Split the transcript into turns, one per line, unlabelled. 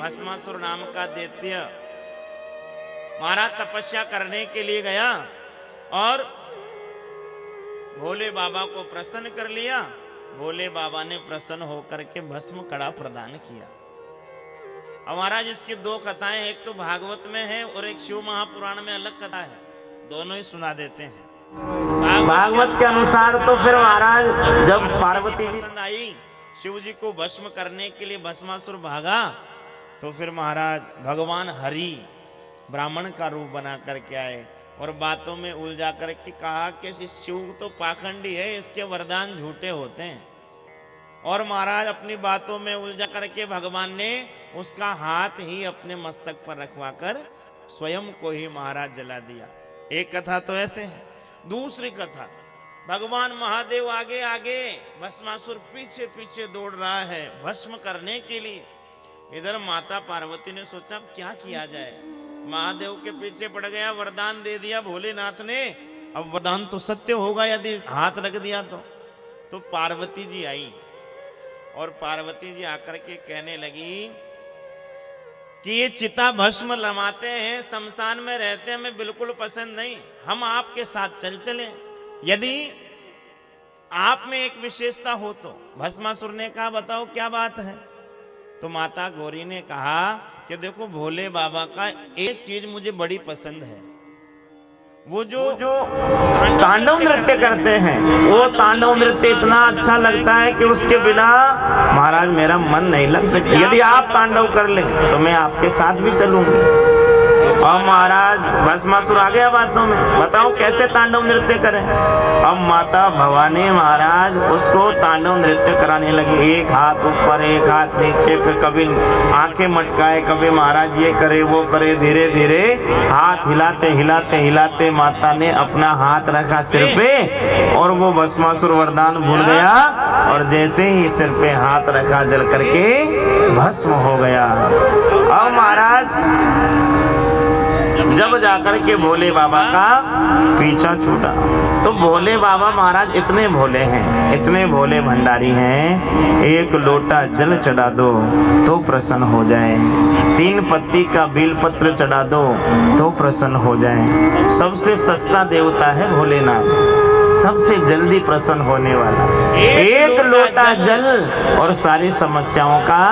भस्मासुर नाम का दैत्य महाराज तपस्या करने के लिए गया और भोले बाबा को प्रसन्न कर लिया। भोले बाबा ने प्रसन्न होकर के भस्म कड़ा प्रदान किया। अब महाराज इसकी दो कथाएं, एक तो भागवत में है और एक शिव महापुराण में अलग कथा है, दोनों ही सुना देते हैं।
भागवत के अनुसार तो फिर महाराज जब पार्वती जी
पसंद आई शिव जी को भस्म करने के लिए भस्मासुर भागा, तो फिर महाराज भगवान हरि ब्राह्मण का रूप बना करके आए और बातों में उलझा करके कहा कि शिव तो पाखंडी है, इसके वरदान झूठे होते हैं। और महाराज अपनी बातों में उलझा करके भगवान ने उसका हाथ ही अपने मस्तक पर रखवाकर स्वयं को ही महाराज जला दिया। एक कथा तो ऐसे है। दूसरी कथा, भगवान महादेव आगे आगे, भस्मासुर पीछे पीछे दौड़ रहा है भस्म करने के लिए। इधर माता पार्वती ने सोचा क्या किया जाए, महादेव के पीछे पड़ गया, वरदान दे दिया भोलेनाथ ने, अब वरदान तो सत्य होगा यदि हाथ रख दिया तो पार्वती जी आई और पार्वती जी आकर के कहने लगी कि ये चिता भस्म लमाते हैं, शमशान में रहते हैं, हमें बिल्कुल पसंद नहीं, हम आपके साथ चले। यदि आप में एक विशेषता हो तो। भस्मासुर ने कहा बताओ क्या बात है। तो माता गौरी ने कहा कि देखो भोले बाबा का एक चीज मुझे बड़ी पसंद है, वो जो
तांडव नृत्य करते हैं, वो तांडव नृत्य इतना अच्छा लगता है कि उसके बिना महाराज मेरा मन नहीं लग सकता। यदि आप तांडव कर लें तो मैं आपके साथ भी चलूंगी। और महाराज भस्मासुर आ गया बातों में, बताओ कैसे तांडव नृत्य करें। अब माता भवानी महाराज उसको तांडव नृत्य कराने लगी, एक हाथ ऊपर एक हाथ नीचे, फिर कभी आंखें मटकाए, कभी महाराज ये करे वो करे, धीरे धीरे हाथ हिलाते हिलाते हिलाते माता ने अपना हाथ रखा सिर पे और वो भस्मासुर वरदान भूल गया और जैसे ही सिर पे हाथ रखा जल करके भस्म हो गया। अब महाराज जब जाकर के भोले बाबा का पीछा छूटा तो भोले बाबा महाराज इतने भोले हैं, इतने भोले भंडारी हैं, एक लोटा जल चढ़ा दो तो प्रसन्न हो जाए, 3 पत्ती का बेलपत्र चढ़ा दो तो प्रसन्न हो जाए। सबसे सस्ता देवता है भोलेनाथ, सबसे जल्दी प्रसन्न होने वाला। एक लोटा जल और सारी समस्याओं का